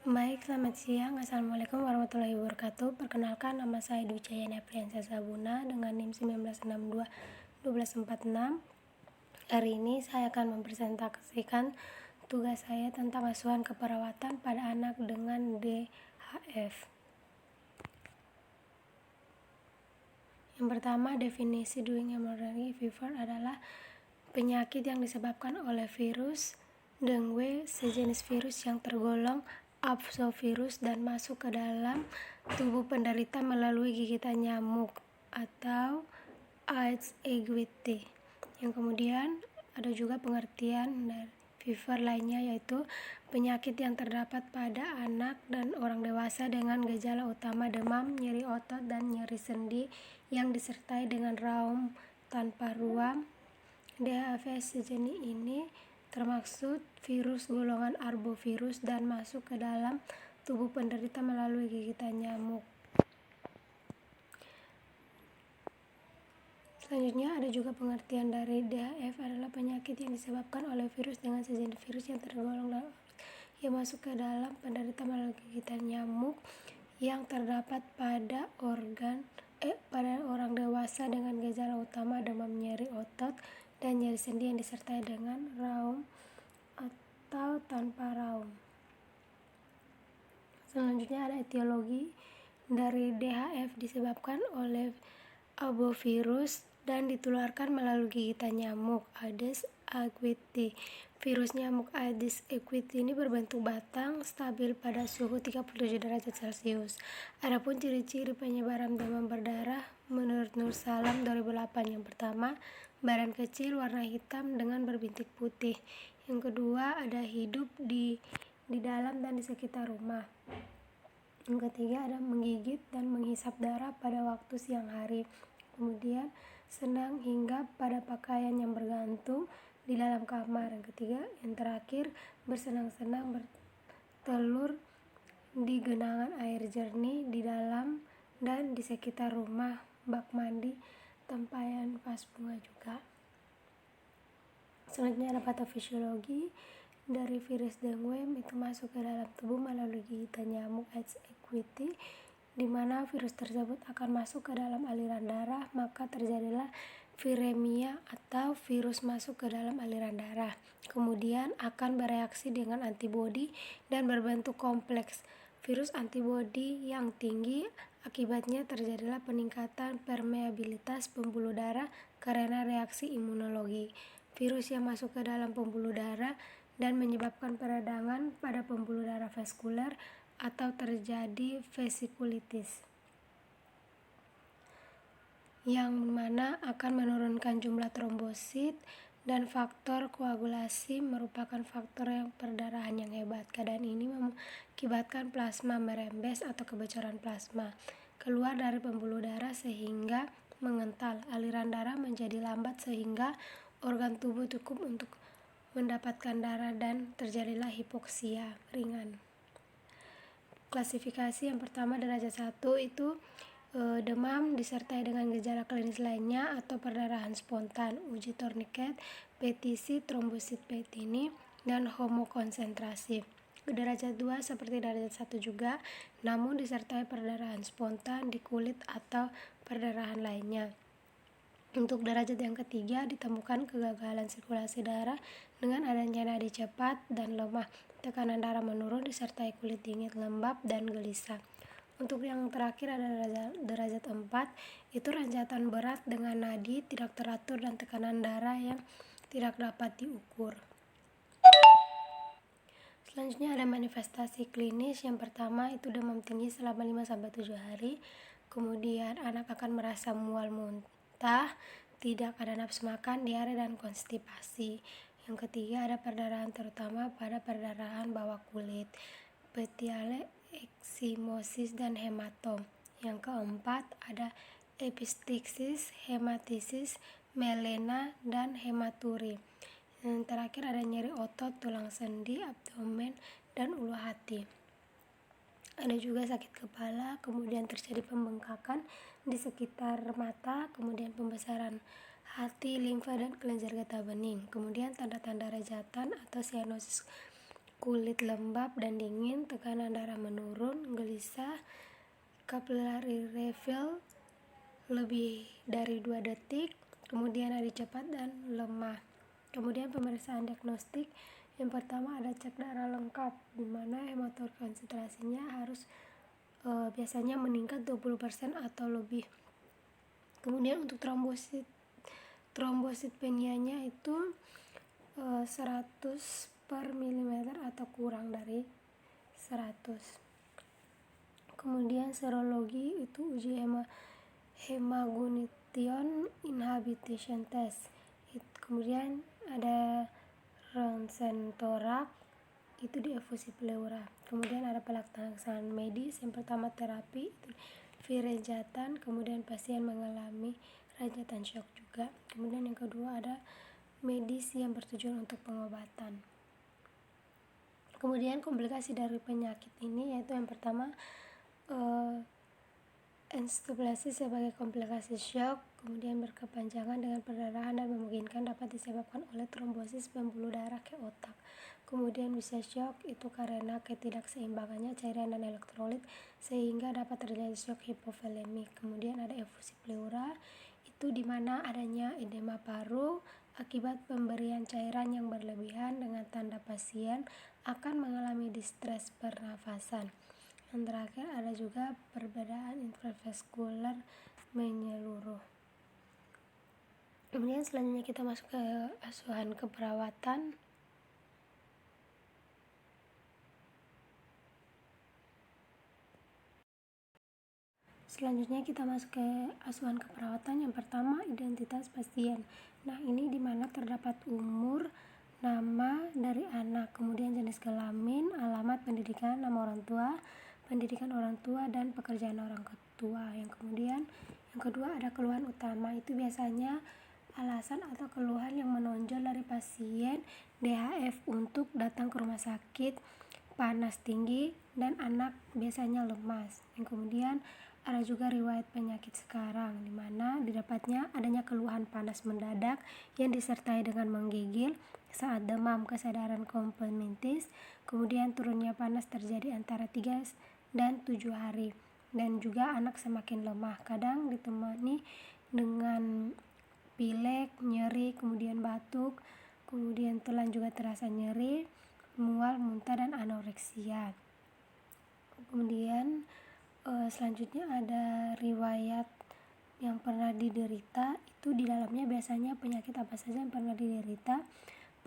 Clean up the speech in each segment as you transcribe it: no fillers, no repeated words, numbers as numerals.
Baik, selamat siang. Assalamualaikum warahmatullahi wabarakatuh. Perkenalkan, nama saya Dwi Cayani Apriansa Sabuna dengan NIM 1962-1246. Hari ini saya akan mempresentasikan tugas saya tentang asuhan keperawatan pada anak dengan DHF. Yang pertama, definisi Doing Hemorrhagic Fever adalah penyakit yang disebabkan oleh virus dengue, sejenis virus yang tergolong adenovirus dan masuk ke dalam tubuh penderita melalui gigitan nyamuk atau Aedes aegypti. Yang kemudian ada juga pengertian dari fever lainnya, yaitu penyakit yang terdapat pada anak dan orang dewasa dengan gejala utama demam, nyeri otot, dan nyeri sendi yang disertai dengan raum tanpa ruam. DHF sejenis ini termaksud virus golongan arbovirus dan masuk ke dalam tubuh penderita melalui gigitan nyamuk. Selanjutnya ada juga pengertian dari DHF adalah penyakit yang disebabkan oleh virus dengan sejenis virus yang tergolong dalam yang masuk ke dalam penderita melalui gigitan nyamuk yang terdapat pada orang dewasa dengan gejala utama demam, nyeri otot, dan nyeri sendi yang disertai dengan raum atau tanpa raum. Selanjutnya ada etiologi dari DHF disebabkan oleh arbovirus dan ditularkan melalui gigitan nyamuk Aedes aegypti. Virus nyamuk Aedes aegypti ini berbentuk batang stabil pada suhu 37 derajat Celcius. Adapun ciri-ciri penyebaran demam berdarah menurut Nur Salam 2008, yang pertama, badan kecil warna hitam dengan berbintik putih. Yang kedua, ada hidup di dalam dan di sekitar rumah. Yang ketiga, ada menggigit dan menghisap darah pada waktu siang hari. Kemudian senang hingga pada pakaian yang bergantung di dalam kamar. Yang ketiga, yang terakhir, bersenang-senang bertelur di genangan air jernih di dalam dan di sekitar rumah, bak mandi, tempayan vas bunga juga. Selanjutnya ada patofisiologi dari virus dengue, itu masuk ke dalam tubuh melalui gigitan nyamuk Aedes aegypti, di mana virus tersebut akan masuk ke dalam aliran darah, maka terjadilah viremia atau virus masuk ke dalam aliran darah. Kemudian akan bereaksi dengan antibodi dan berbentuk kompleks. Virus antibodi yang tinggi, akibatnya terjadilah peningkatan permeabilitas pembuluh darah karena reaksi imunologi. Virus yang masuk ke dalam pembuluh darah dan menyebabkan peradangan pada pembuluh darah vaskuler atau terjadi vesikulitis, yang mana akan menurunkan jumlah trombosit dan faktor koagulasi merupakan faktor yang perdarahan yang hebat. Keadaan ini mengakibatkan plasma merembes atau kebocoran plasma keluar dari pembuluh darah sehingga mengental. Aliran darah menjadi lambat sehingga organ tubuh cukup untuk mendapatkan darah dan terjadilah hipoksia ringan. Klasifikasi yang pertama derajat 1 itu demam disertai dengan gejala klinis lainnya atau perdarahan spontan, uji tourniquet, petisi, trombosit petini, dan homokonsentrasi. Derajat 2 seperti derajat 1 juga, namun disertai perdarahan spontan di kulit atau perdarahan lainnya. Untuk derajat yang ketiga ditemukan kegagalan sirkulasi darah dengan adanya nadi cepat dan lemah, tekanan darah menurun disertai kulit dingin, lembab, dan gelisah. Untuk yang terakhir ada derajat 4, itu ranjatan berat dengan nadi tidak teratur dan tekanan darah yang tidak dapat diukur. Selanjutnya ada manifestasi klinis. Yang pertama itu demam tinggi selama 5-7 hari. Kemudian anak akan merasa mual muntah, tidak ada nafsu makan, diare, dan konstipasi. Yang ketiga ada perdarahan terutama pada perdarahan bawah kulit, petiale, eksimosis, dan hematom. Yang keempat ada epistaxis, hematisis, melena, dan hematuri. Yang terakhir ada nyeri otot, tulang sendi, abdomen, dan ulu hati. Ada juga sakit kepala, kemudian terjadi pembengkakan di sekitar mata, kemudian pembesaran hati, limfa, dan kelenjar getah bening. Kemudian tanda-tanda rajatan atau sianosis kulit lembab dan dingin, tekanan darah menurun, gelisah, capillary refill lebih dari 2 detik, kemudian nadi cepat dan lemah. Kemudian pemeriksaan diagnostik, yang pertama ada cek darah lengkap, di mana hematorit konsentrasinya harus biasanya meningkat 20% atau lebih. Kemudian untuk trombositopenia itu 100 per milimeter atau kurang dari 100. Kemudian serologi itu uji hemagglutinin inhibition test. Kemudian ada ronsen torak itu di efusi pleura. Kemudian ada pelaksanaan medis, yang pertama terapi itu virejatan, kemudian pasien mengalami rajatan shock juga. Kemudian yang kedua ada medis yang bertujuan untuk pengobatan. Kemudian komplikasi dari penyakit ini yaitu yang pertama encephalitis sebagai komplikasi shock, kemudian berkepanjangan dengan perdarahan dan memungkinkan dapat disebabkan oleh trombosis pembuluh darah ke otak. Kemudian bisa shock itu karena ketidakseimbangannya cairan dan elektrolit sehingga dapat terjadi shock hipovolemik. Kemudian ada efusi pleura itu di mana adanya edema paru akibat pemberian cairan yang berlebihan dengan tanda pasien akan mengalami distres pernafasan. Yang terakhir ada juga perbedaan intravaskular menyeluruh. Kemudian selanjutnya kita masuk ke asuhan keperawatan. Selanjutnya kita masuk ke asuhan keperawatan. Yang pertama identitas pasien. Nah ini dimana terdapat umur, nama dari anak, kemudian jenis kelamin, alamat, pendidikan, nama orang tua, pendidikan orang tua, dan pekerjaan orang tua. Yang kedua ada keluhan utama, itu biasanya alasan atau keluhan yang menonjol dari pasien DHF untuk datang ke rumah sakit, panas tinggi, dan anak biasanya lemas. Yang kemudian ada juga riwayat penyakit sekarang, di mana didapatnya adanya keluhan panas mendadak yang disertai dengan menggigil saat demam, kesadaran komplementis, kemudian turunnya panas terjadi antara 3 dan 7 hari, dan juga anak semakin lemah, kadang ditemani dengan pilek, nyeri, kemudian batuk, kemudian tulang juga terasa nyeri, mual, muntah, dan anoreksia. Kemudian selanjutnya ada riwayat yang pernah diderita, itu di dalamnya biasanya penyakit apa saja yang pernah diderita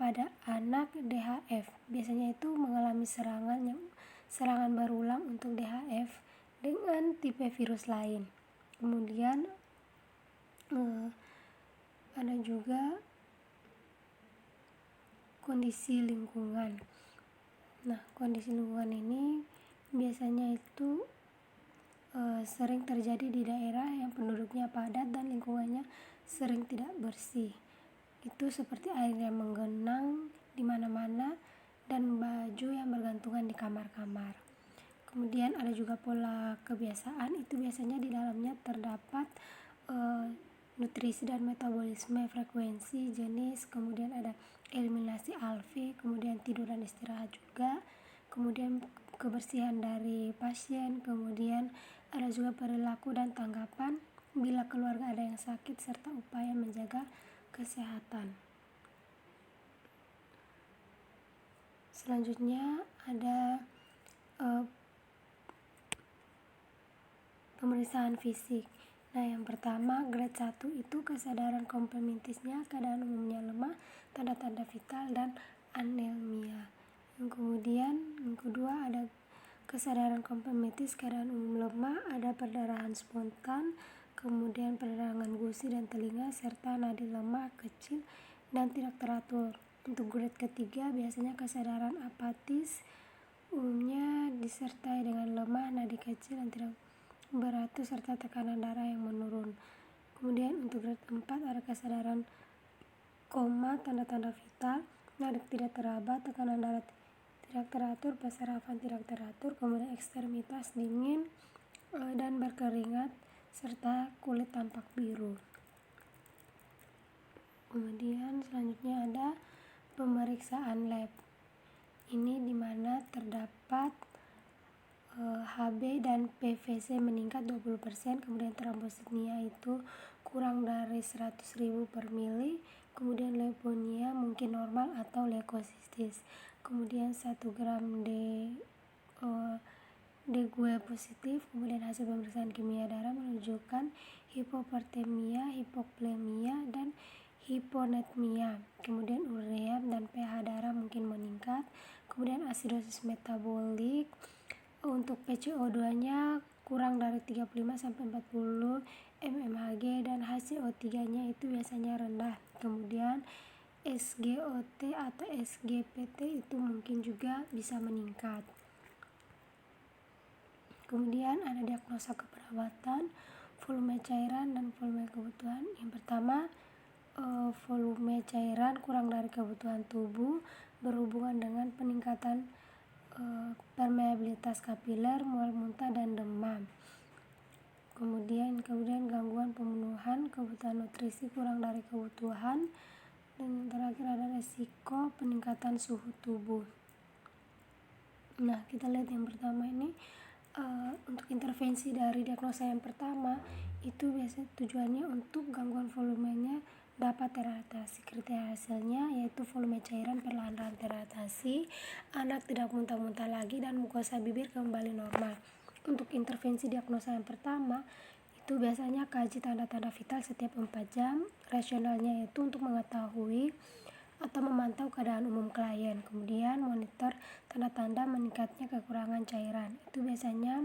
pada anak DHF. Biasanya itu mengalami serangan berulang untuk DHF dengan tipe virus lain. Kemudian ada juga kondisi lingkungan. Nah, kondisi lingkungan ini biasanya itu sering terjadi di daerah yang penduduknya padat dan lingkungannya sering tidak bersih. Itu seperti air yang menggenang di mana-mana dan baju yang bergantungan di kamar-kamar. Kemudian ada juga pola kebiasaan, itu biasanya di dalamnya terdapat nutrisi dan metabolisme, frekuensi, jenis, kemudian ada eliminasi alfi, kemudian tidur dan istirahat juga, kemudian kebersihan dari pasien, kemudian ada juga perilaku dan tanggapan bila keluarga ada yang sakit, serta upaya menjaga kesehatan. Selanjutnya ada pemeriksaan fisik. Nah yang pertama grade 1 itu kesadaran komplementisnya, keadaan umumnya lemah, tanda-tanda vital, dan anemia. Yang kedua ada kesadaran komplementis, keadaan umum lemah, ada perdarahan spontan, kemudian peradangan gusi dan telinga, serta nadi lemah, kecil, dan tidak teratur. Untuk grade ketiga biasanya kesadaran apatis, umumnya disertai dengan lemah, nadi kecil, dan tidak beratur, serta tekanan darah yang menurun. Kemudian untuk grade 4 ada kesadaran koma, tanda-tanda vital, nadi tidak teraba, tekanan darah tidak teratur, persarafan tidak teratur, kemudian ekstremitas dingin dan berkeringat, serta kulit tampak biru. Kemudian selanjutnya ada pemeriksaan lab. ini dimana terdapat Hb dan PVC meningkat 20%, kemudian trombositnya itu kurang dari 100.000 per mili, kemudian leukemia mungkin normal atau leukositis, kemudian 1 gram Degue positif, kemudian hasil pemeriksaan kimia darah menunjukkan hipopertemia, hipoklemia, dan hiponatremia, kemudian urea dan pH darah mungkin meningkat, kemudian asidosis metabolik. Untuk PCO2-nya kurang dari 35-40 mmHg dan HCO3-nya itu biasanya rendah. Kemudian SGOT atau SGPT itu mungkin juga bisa meningkat. Kemudian ada diagnosa keperawatan, volume cairan dan volume kebutuhan. Yang pertama, volume cairan kurang dari kebutuhan tubuh berhubungan dengan peningkatan permeabilitas kapiler, mual muntah, dan demam. Kemudian gangguan pemenuhan kebutuhan nutrisi kurang dari kebutuhan, dan yang terakhir ada resiko peningkatan suhu tubuh. Nah, kita lihat yang pertama ini, untuk intervensi dari diagnosa yang pertama itu biasanya tujuannya untuk gangguan volumenya dapat teratasi. Kriteria hasilnya yaitu volume cairan perlahan-lahan teratasi, anak tidak muntah-muntah lagi, dan mukosa bibir kembali normal. Untuk intervensi diagnosa yang pertama itu biasanya kaji tanda-tanda vital setiap 4 jam. Rasionalnya yaitu untuk mengetahui atau memantau keadaan umum klien, kemudian monitor tanda-tanda meningkatnya kekurangan cairan. Itu biasanya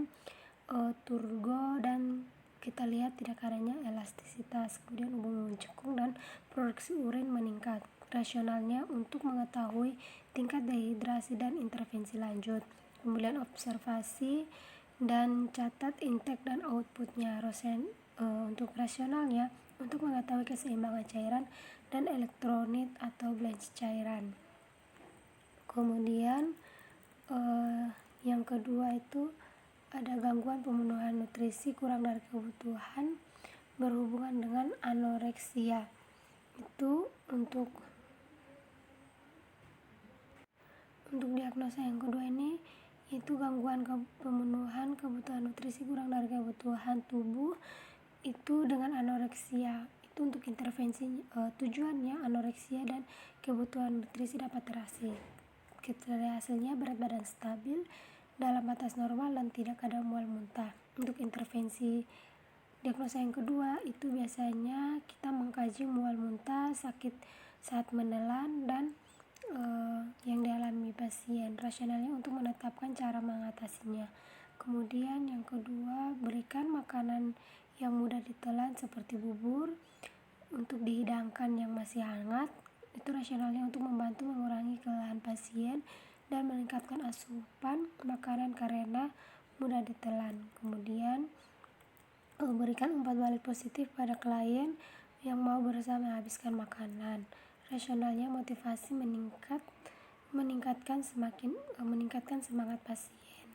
turgo, dan kita lihat tidak adanya elastisitas, kemudian hubungan cekung dan produksi urin meningkat. Rasionalnya untuk mengetahui tingkat dehidrasi dan intervensi lanjut. Kemudian observasi dan catat intake dan outputnya. Untuk rasionalnya untuk mengetahui keseimbangan cairan dan elektrolit atau balance cairan. Kemudian yang kedua itu ada gangguan pemenuhan nutrisi kurang dari kebutuhan berhubungan dengan anoreksia. Itu untuk diagnosa yang kedua ini itu gangguan pemenuhan kebutuhan nutrisi kurang dari kebutuhan tubuh itu dengan anoreksia. Itu untuk intervensi tujuannya anoreksia dan kebutuhan nutrisi dapat terasi. Kriteria hasilnya berat badan stabil dalam batas normal dan tidak ada mual muntah. Untuk intervensi diagnosa yang kedua itu biasanya kita mengkaji mual muntah, sakit saat menelan, dan yang dialami pasien. Rasionalnya untuk menetapkan cara mengatasinya. Kemudian yang kedua, berikan makanan yang mudah ditelan seperti bubur untuk dihidangkan yang masih hangat. Itu rasionalnya untuk membantu mengurangi kelelahan pasien dan meningkatkan asupan makanan karena mudah ditelan. Kemudian berikan umpan balik positif pada klien yang mau berusaha menghabiskan makanan. Rasionalnya motivasi meningkatkan semangat pasien.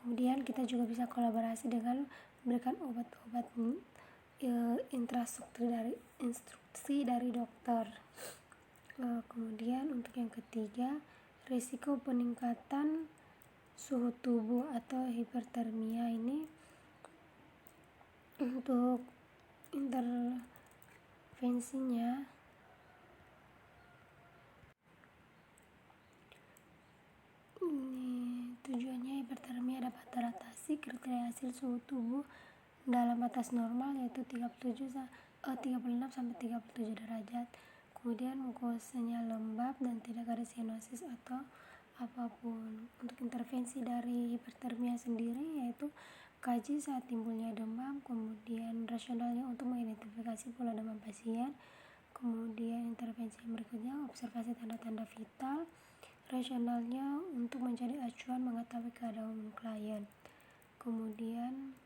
Kemudian kita juga bisa kolaborasi dengan memberikan obat-obat instruksi dari dokter. Kemudian untuk yang ketiga, risiko peningkatan suhu tubuh atau hipertermia ini untuk intervensinya tujuannya hipertermia dapat teratasi. Kriteria hasil suhu tubuh dalam batas normal yaitu 36 sampai 37 derajat. Kemudian mukosanya lembab dan tidak ada sianosis atau apapun. Untuk intervensi dari hipertermia sendiri yaitu kaji saat timbulnya demam, kemudian rasionalnya untuk mengidentifikasi pola demam pasien. Kemudian intervensi berikutnya observasi tanda-tanda vital. Rasionalnya untuk mencari acuan mengetahui keadaan umum klien. Kemudian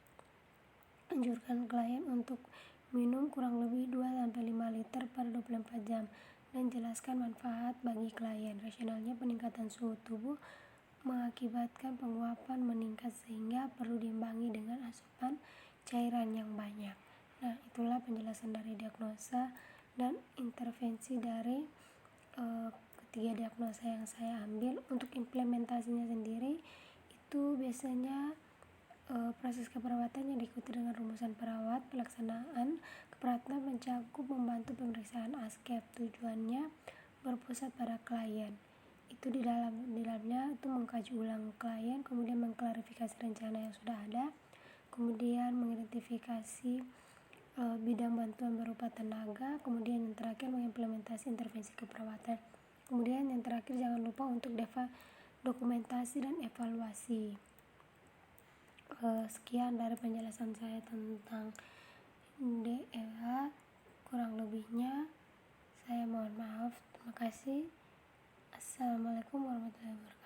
anjurkan klien untuk minum kurang lebih 2-5 liter per 24 jam dan jelaskan manfaat bagi klien. Rasionalnya peningkatan suhu tubuh mengakibatkan penguapan meningkat sehingga perlu diimbangi dengan asupan cairan yang banyak. Nah, itulah penjelasan dari diagnosa dan intervensi dari tiga diagnosa yang saya ambil. Untuk implementasinya sendiri itu biasanya proses keperawatan yang diikuti dengan rumusan perawat. Pelaksanaan keperawatan mencakup membantu pemeriksaan ASCAP, tujuannya berpusat pada klien. Itu di dalamnya itu mengkaji ulang klien, kemudian mengklarifikasi rencana yang sudah ada, kemudian mengidentifikasi bidang bantuan berupa tenaga, kemudian yang terakhir mengimplementasi intervensi keperawatan. Kemudian yang terakhir jangan lupa untuk dokumentasi dan evaluasi. Sekian dari penjelasan saya tentang DLH, kurang lebihnya saya mohon maaf. Terima kasih. Assalamualaikum warahmatullahi wabarakatuh.